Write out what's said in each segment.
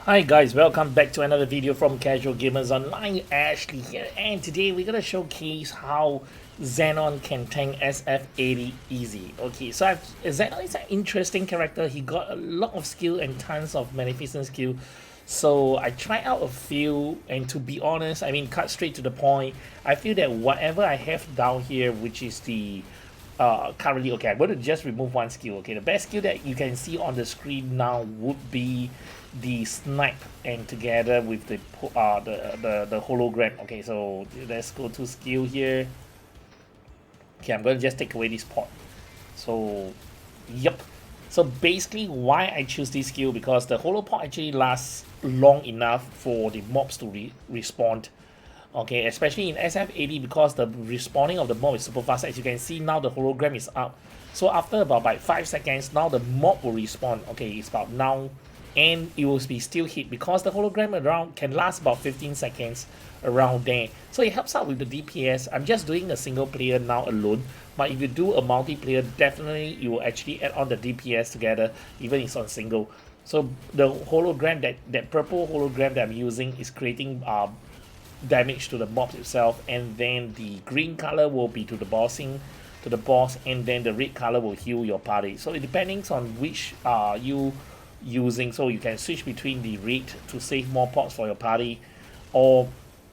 Hi guys, welcome back to another video from Casual Gamers Online. Ashley here, and today we're gonna showcase how Xenon can tank Sf80 easy. Okay, so Xenon is an interesting character. He got a lot of skill and tons of magnificent skill. So I tried out a few, and to be honest, I mean, cut straight to the point. I feel that whatever I have down here, which is the currently, okay, I'm going to just remove one skill. Okay, the best skill that you can see on the screen now would be the Snipe, and together with the hologram. Okay, so let's go to skill here. Okay, I'm going to just take away this pot. So yep, so basically why I choose this skill, because the holo pot actually lasts long enough for the mobs to respawn. Okay, especially in Sf80, because the respawning of the mob is super fast. As you can see now, the hologram is up. So after about 5 seconds, now the mob will respawn. Okay, it's about now, and it will be still hit because the hologram around can last about 15 seconds around there. So it helps out with the DPS. I'm just doing a single player now alone, but if you do a multiplayer, definitely you will actually add on the DPS together, even if it's on single. So the hologram, that purple hologram that I'm using, is creating damage to the mobs itself, and then the green color will be to the boss, and then the red color will heal your party. So it depends on which you using, so you can switch between the red to save more pots for your party, or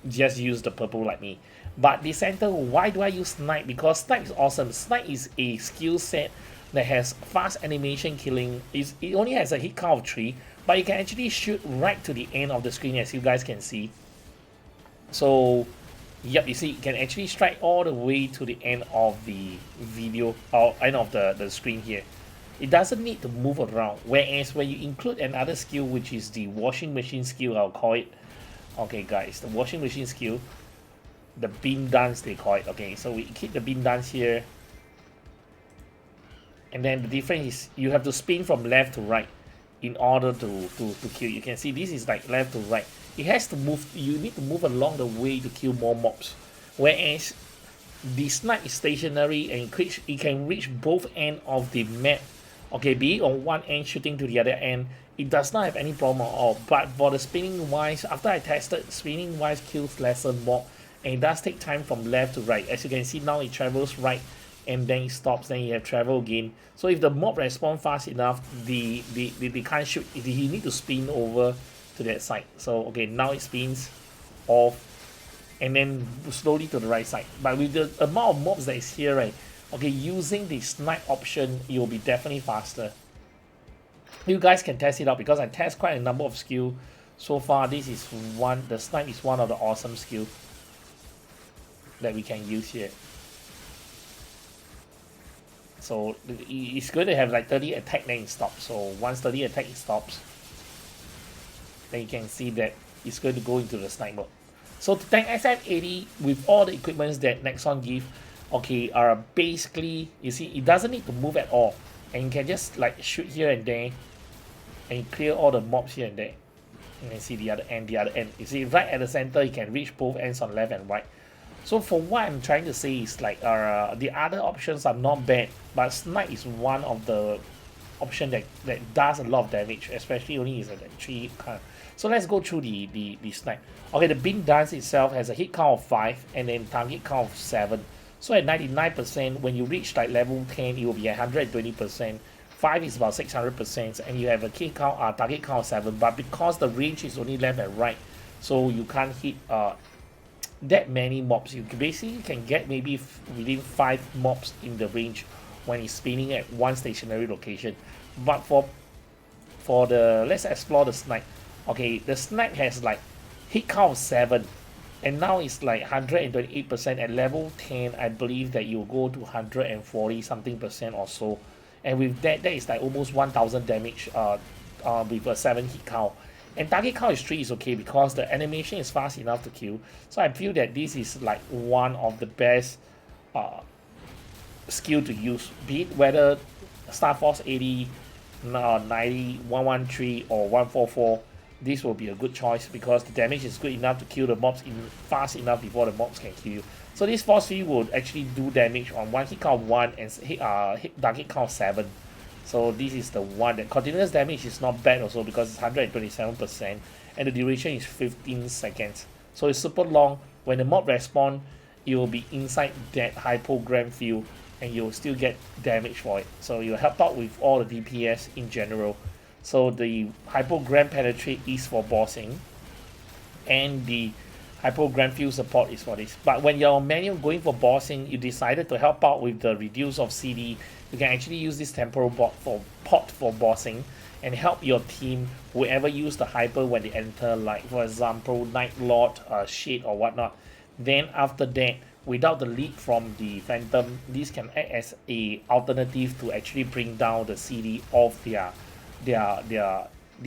just use the purple like me. But the center, why do I use Snipe? Because Snipe is awesome. Snipe is a skill set that has fast animation killing. It only has a hit count of 3, but you can actually shoot right to the end of the screen, as you guys can see. So yep, you see, you can actually strike all the way to the end of the video, or end of the screen here. It doesn't need to move around, whereas when you include another skill, which is the washing machine skill, I'll call it. Okay guys, the washing machine skill, the beam dance they call it. Okay, so we keep the beam dance here, and then the difference is you have to spin from left to right in order to kill. You can see this is like left to right. It has to move, you need to move along the way to kill more mobs, whereas the Snipe is stationary and it can reach both ends of the map. Okay, be it on one end shooting to the other end, it does not have any problem at all. But for the spinning wise, after I tested, spinning wise kills lesser mob, and it does take time from left to right. As you can see now, it travels right and then it stops, then you have travel again. So if the mob respawn fast enough, they can't shoot, you need to spin over to that side. So okay, now it spins off and then slowly to the right side. But with the amount of mobs that is here, right, okay, using the Snipe option, it will be definitely faster. You guys can test it out, because I test quite a number of skill so far. This is one, the Snipe is one of the awesome skill that we can use here. So it's going to have like 30 attack, then it stops. So once 30 attack it stops, then you can see that it's going to go into the Snipe mode. So to tank Sf80 with all the equipments that Nexon give, okay, are basically, you see, it doesn't need to move at all, and you can just like shoot here and there and clear all the mobs here and there. You can see the other end, you see right at the center, you can reach both ends on left and right. So for what I'm trying to say is like the other options are not bad, but Snipe is one of the option that does a lot of damage, especially only is at 3 kind. So let's go through the Snipe. Okay, the beam dance itself has a hit count of 5 and then target count of 7. So at 99%, when you reach like level 10, it will be 120%. 5 is about 600%, and you have a hit count, target count of 7. But because the range is only left and right, so you can't hit that many mobs. You basically can get maybe within 5 mobs in the range when it's spinning at one stationary location. But for the, let's explore the Snipe. Okay, the Snipe has like hit count of 7, and now it's like 128%. At level 10, I believe that you'll go to 140 something percent or so, and with that is like almost 1000 damage with a 7 hit count. And target count is 3 is okay, because the animation is fast enough to kill. So I feel that this is like one of the best skill to use, be it whether Star Force 80, 90, 113 or 144. this will be a good choice because the damage is good enough to kill the mobs fast enough before the mobs can kill you. So this force field will actually do damage on one hit count of 1 and target count of 7. So this is the one that continuous damage is not bad also because it's 127% and the duration is 15 seconds. So it's super long. When the mob respawn, it will be inside that hypogram field and you'll still get damage for it. So you'll help out with all the DPS in general. So the hypogram penetrate is for bossing and the hypogram field support is for this. But when you're manual going for bossing, you decided to help out with the reduce of CD, you can actually use this temporal pot for bossing and help your team, whoever use the hyper when they enter, like for example Night Lord, Shade or whatnot. Then after that, without the lead from the Phantom, this can act as a alternative to actually bring down the CD of their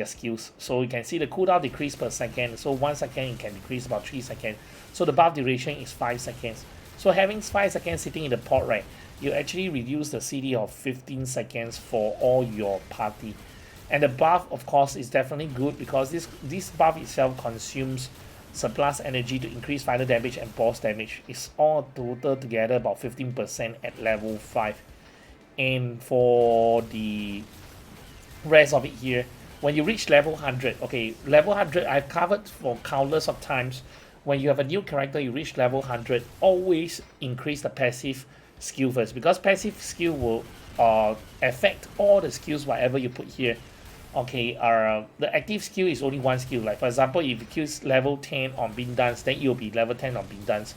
skills. So you can see the cooldown decrease per second. So 1 second it can decrease about 3 seconds. So the buff duration is 5 seconds. So having 5 seconds sitting in the pot, right, you actually reduce the CD of 15 seconds for all your party. And the buff, of course, is definitely good because this buff itself consumes surplus energy to increase final damage and boss damage. It's all total together about 15% at level 5. And for the rest of it here, when you reach level 100, okay, level 100 I've covered for countless of times. When you have a new character, you reach level 100, always increase the passive skill first because passive skill will affect all the skills whatever you put here. Okay, the active skill is only one skill. Like for example, if you choose level 10 on Bean Dance, then you'll be level 10 on Bean Dance.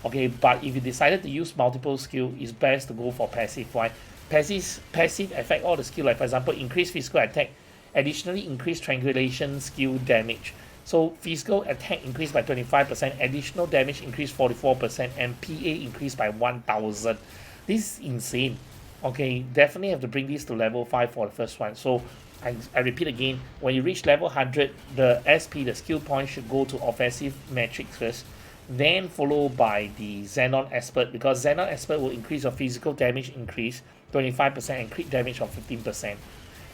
Okay, but if you decided to use multiple skill, it's best to go for passive. Why? Passive affect all the skill. Like for example, increase physical attack, additionally increase triangulation skill damage. So physical attack increased by 25%, additional damage increased 44%, and PA increased by 1000. This is insane. Okay, definitely have to bring this to level 5 for the first one. So I repeat again, when you reach level 100, the SP, the skill point, should go to offensive metrics first, then followed by the Xenon Expert, because Xenon Expert will increase your physical damage increase 25% and crit damage of 15%.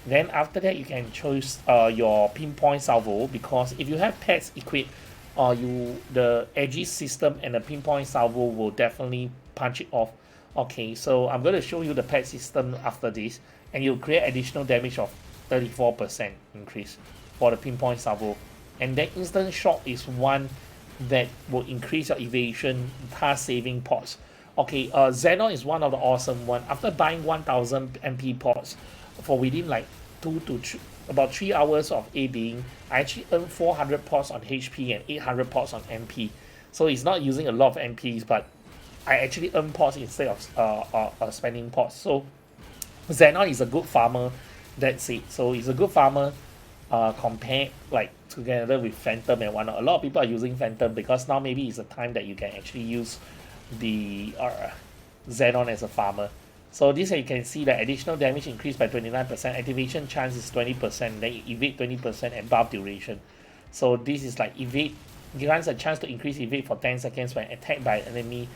Then after that, you can choose your pinpoint salvo, because if you have pets equipped, the Aegis system and the pinpoint salvo will definitely punch it off. Okay, so I'm going to show you the pet system after this, and you'll create additional damage of 34% increase for the pinpoint salvo. And then instant shock is one that will increase your evasion task saving pots. Okay, Xenon is one of the awesome one. After buying 1000 MP pots for within like about 3 hours of ABing, I actually earned 400 pots on HP and 800 pots on MP. So it's not using a lot of MPs, but I actually earn pots instead of spending pots. So Xenon is a good farmer. That's it. So it's a good farmer compared like together with Phantom and whatnot. A lot of people are using Phantom because now maybe it's a time that you can actually use the Xenon as a farmer. So this you can see the additional damage increased by 29%, activation chance is 20%, then evade 20% and buff duration. So this is like evade, grants a chance to increase evade for 10 seconds when attacked by an enemy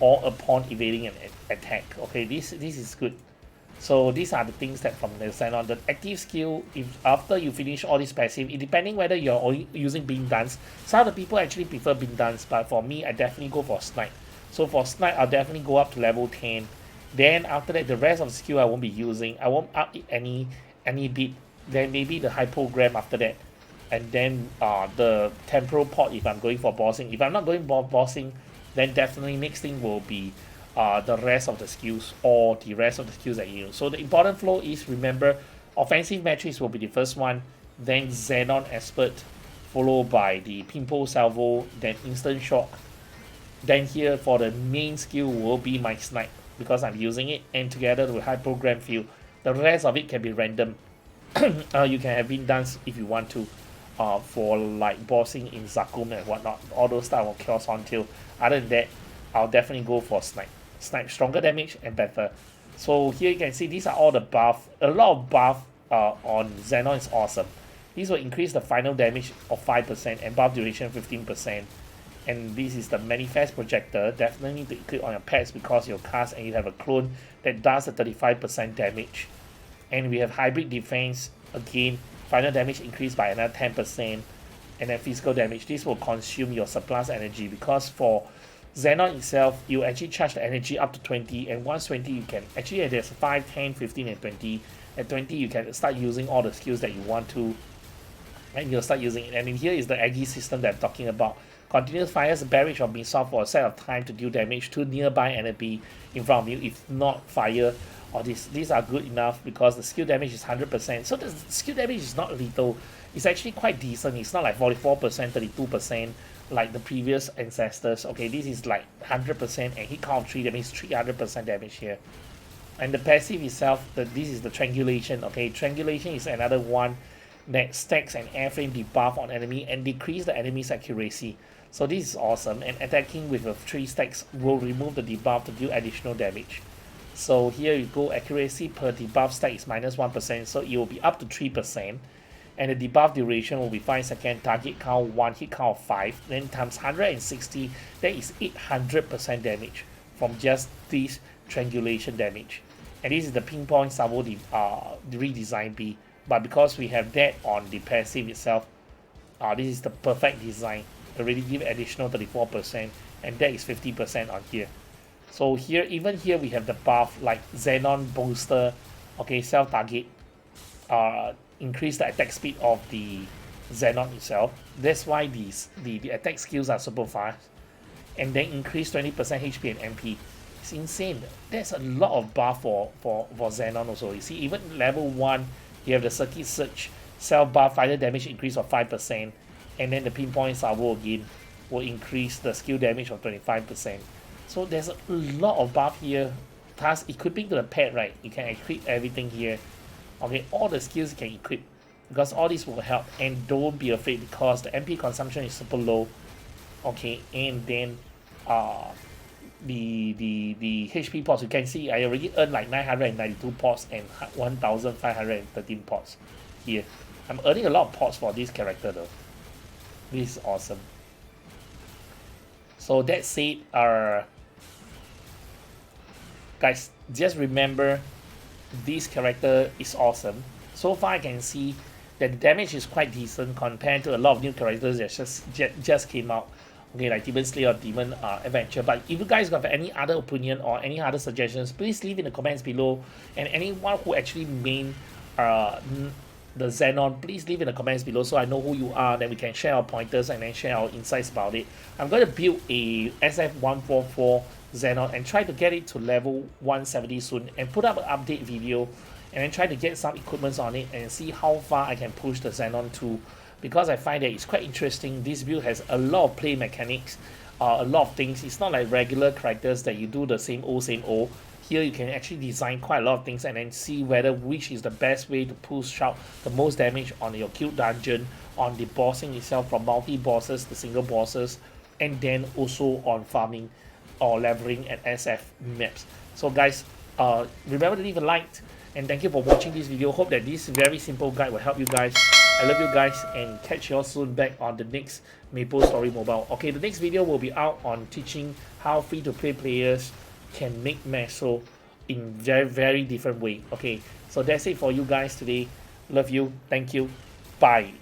or upon evading an attack. Okay, this is good. So these are the things that from the Xenon. The active skill, if after you finish all this passive, it depending whether you're only using Beam Dance. Some of the people actually prefer Beam Dance, but for me, I definitely go for Snipe. So for Snipe, I'll definitely go up to level 10. Then after that, the rest of the skill I won't be using. I won't up it any bit. Then maybe the hypogram after that. And then the temporal pot if I'm going for bossing. If I'm not going for bossing, then definitely next thing will be the rest of the skills or the rest of the skills that you use. So the important flow is, remember, offensive matrix will be the first one, then Xenon Expert, followed by the Pimple Salvo, then Instant Shock. Then here for the main skill will be my Snipe, because I'm using it, and together with Hypogram Field. The rest of it can be random. You can have Wind Dance if you want to, for like bossing in Zakum and whatnot, all those type of Chaos on Tail. Other than that, I'll definitely go for Snipe. Snipe stronger damage and better. So here you can see these are all the buff. A lot of buff on Xenon is awesome. These will increase the final damage of 5% and buff duration 15%. And this is the Manifest Projector. Definitely need to equip on your pets because your cast and you have a clone that does a 35% damage. And we have Hybrid Defense. Again, final damage increase by another 10%, and then physical damage. This will consume your surplus energy, because for Xenon itself, you actually charge the energy up to 20, and once 20 you can actually, there's 5, 10, 15 and 20. At 20 you can start using all the skills that you want to, and you'll start using it. And in here is the Aggie system that I'm talking about. Continuous fires a barrage of missile for a set of time to deal damage to nearby enemy in front of you. If not fire or these are good enough, because the skill damage is 100%. So the skill damage is not lethal. It's actually quite decent. It's not like 44%, 32% like the previous ancestors. Okay, this is like 100% and hit count of 3, that means 300% damage here. And the passive itself, this is the triangulation. Okay, triangulation is another one that stacks an airframe debuff on enemy and decrease the enemy's accuracy. So this is awesome, and attacking with the 3 stacks will remove the debuff to deal additional damage. So here you go, accuracy per debuff stack is -1%, so it will be up to 3%. And the debuff duration will be 5 seconds, target count 1, hit count 5, then times 160, that is 800% damage from just this triangulation damage. And this is the pinpoint salvo redesign B, but because we have that on the passive itself, this is the perfect design. Already give additional 34%, and that is 50% on here. So here, even here we have the buff like Xenon booster, okay, self target, increase the attack speed of the Xenon itself. That's why the attack skills are super fast, and then increase 20% HP and MP. It's insane. There's a lot of buff for Xenon also. You see, even level 1, you have the circuit search, self buff, final damage increase of 5%, and then the pinpoint salvo again will increase the skill damage of 25%. So there's a lot of buff here. Task equipping to the pet, right? You can equip everything here. Okay, all the skills you can equip, because all this will help. And don't be afraid, because the MP consumption is super low. Okay, and then the HP pots, you can see I already earned like 992 pots and 1513 pots here. I'm earning a lot of pots for this character though. This is awesome. So that said, guys, just remember this character is awesome. So far I can see that the damage is quite decent compared to a lot of new characters that just came out. Okay, like Demon Slayer or Demon Adventure. But if you guys have any other opinion or any other suggestions, please leave in the comments below. And anyone who actually main the Xenon, please leave in the comments below so I know who you are, then we can share our pointers and then share our insights about it. I'm going to build a SF144 Xenon and try to get it to level 170 soon, and put up an update video and then try to get some equipments on it and see how far I can push the Xenon to, because I find that it's quite interesting. This build has a lot of play mechanics, a lot of things. It's not like regular characters that you do the same old. Here you can actually design quite a lot of things and then see whether which is the best way to push out the most damage on your guild dungeon, on the bossing itself, from multi-bosses to single bosses, and then also on farming or leveling at SF maps. So guys, remember to leave a like, and thank you for watching this video. Hope that this very simple guide will help you guys. I love you guys, and catch you all soon back on the next Maplestory Mobile. Okay, the next video will be out on teaching how free-to-play players can make Meso in very different way. Okay, so that's it for you guys today. Love you. Thank you. Bye.